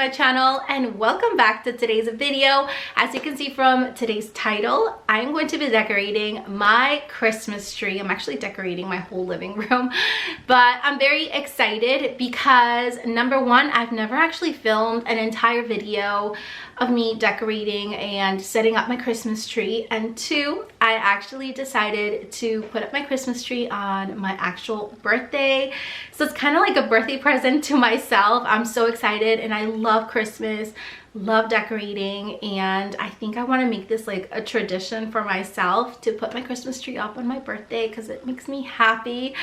my channel and welcome back to today's video. As you can see from today's title, I'm going to be decorating my Christmas tree. I'm actually decorating my whole living room, but I'm very excited because number one, I've never actually filmed an entire video of me decorating and setting up my Christmas tree, and two, I actually decided to put up my Christmas tree on my actual birthday. So it's kind of like a birthday present to myself. I'm so excited and I love Christmas, love decorating, and I think I want to make this like a tradition for myself to put my Christmas tree up on my birthday because it makes me happy.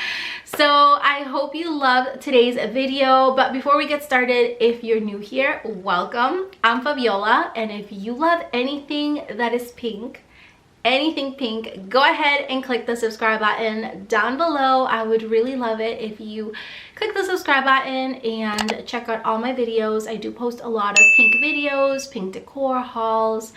So I hope you love today's video, but before we get started, if you're new here, welcome. I'm Fabiola, and if you love anything that is pink, anything pink, go ahead and click the subscribe button down below. I would really love it if you click the subscribe button and check out all my videos. I do post a lot of pink videos, pink decor hauls,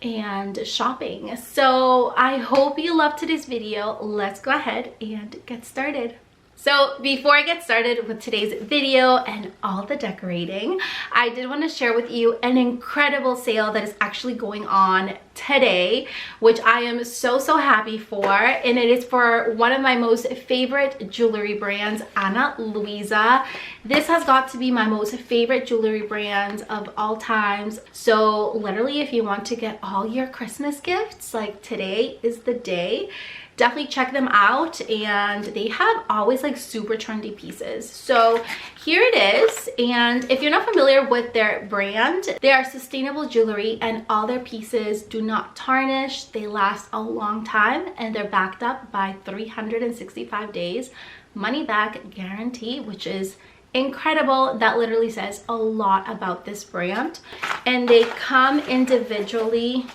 and shopping. So I hope you love today's video. Let's go ahead and get started. So before I get started with today's video and all the decorating, I did want to share with you an incredible sale that is actually going on today, which I am so happy for, and it is for one of my most favorite jewelry brands, LUISA. This has got to be my most favorite jewelry brand of all times. So literally, if you want to get all your Christmas gifts, like today is the day. Definitely check them out, and they have always like super trendy pieces. So here it is, and if you're not familiar with their brand, they are sustainable jewelry and all their pieces do not tarnish. They last a long time and they're backed up by 365 days money back guarantee, which is incredible. That literally says a lot about this brand. And they come individually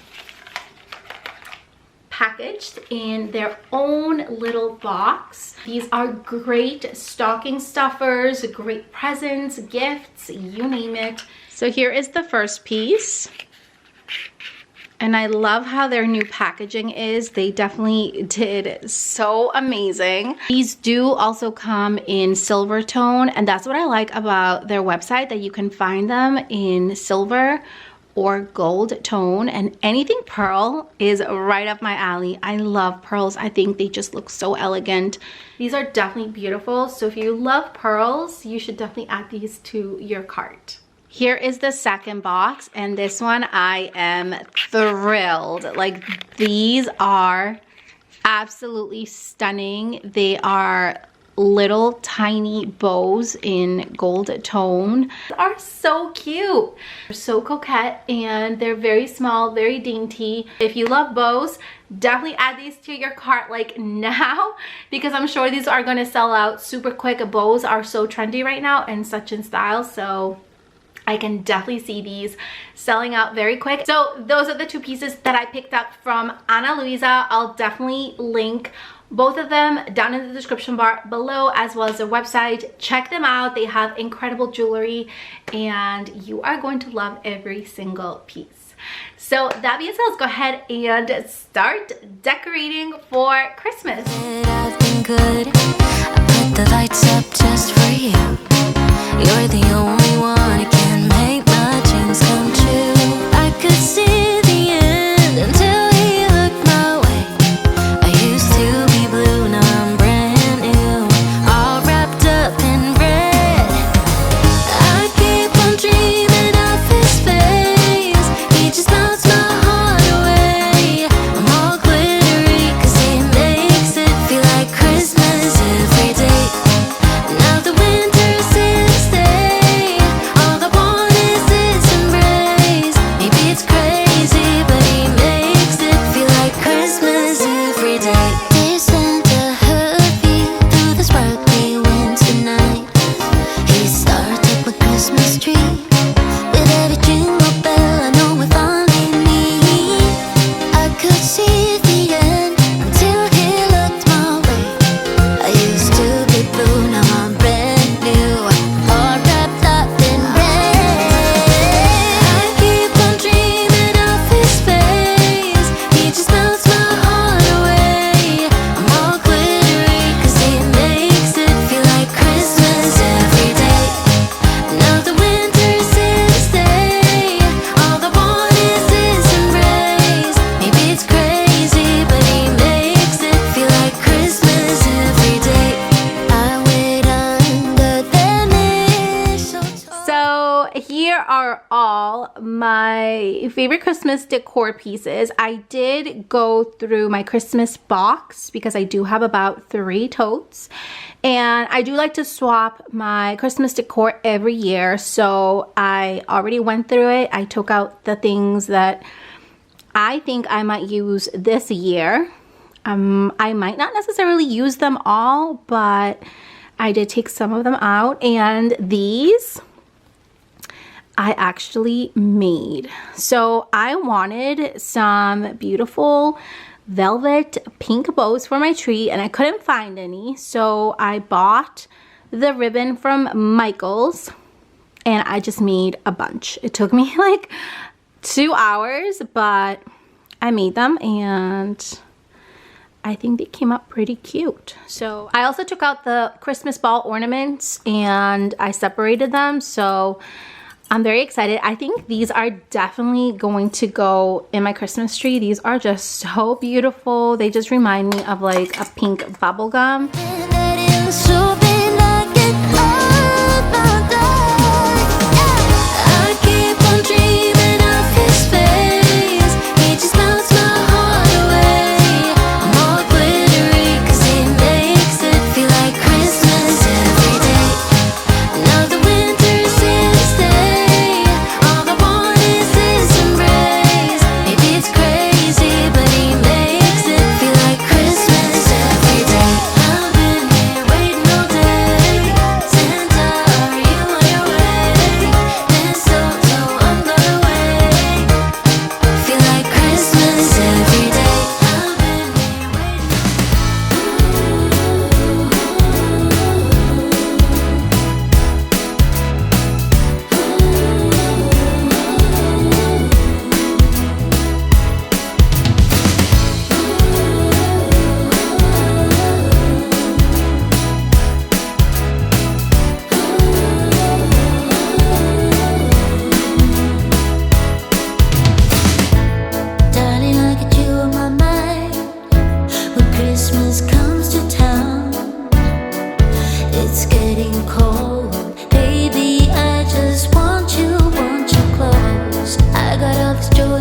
packaged in their own little box. These are great stocking stuffers, great presents, gifts, you name it. So here is the first piece, and I love how their new packaging is. They definitely did so amazing. These do also come in silver tone, and that's what I like about their website, that you can find them in silver or gold tone, and anything pearl is right up my alley. I love pearls. I think they just look so elegant. These are definitely beautiful. So if you love pearls, you should definitely add these to your cart. Here is the second box, and this one I am thrilled. Like, these are absolutely stunning. They are little tiny bows in gold tone. They are so cute. They're so coquette, and they're very small, very dainty. If you love bows, definitely add these to your cart like now, because I'm sure these are going to sell out super quick. Bows are so trendy right now and such in style, so I can definitely see these selling out very quick. So those are the two pieces that I picked up from LUISA. I'll definitely link both of them down in the description bar below, as well as their website. Check them out. They have incredible jewelry and you are going to love every single piece. So that being said, let's go ahead and start decorating for Christmas. I've been good. I put the lights up just for you. You're the only one who can make my dreams come true. I could see the end until he looked my way. I used to be blue, now I'm brand new, all wrapped up in red. I keep on dreaming of his face. He just melts my heart away. I'm all glittery 'cause he makes it feel like Christmas every day. Now the here are all my favorite Christmas decor pieces. I did go through my Christmas box because I do have about 3 totes. And I do like to swap my Christmas decor every year. So I already went through it. I took out the things that I think I might use this year. I might not necessarily use them all, but I did take some of them out. And these I actually made. So I wanted some beautiful velvet pink bows for my tree and I couldn't find any. So I bought the ribbon from Michael's and I just made a bunch. It took me like 2 hours, but I made them and I think they came out pretty cute. So I also took out the Christmas ball ornaments and I separated them. So I'm very excited. I think these are definitely going to go in my Christmas tree. These are just so beautiful. They just remind me of like a pink bubble gum. Joy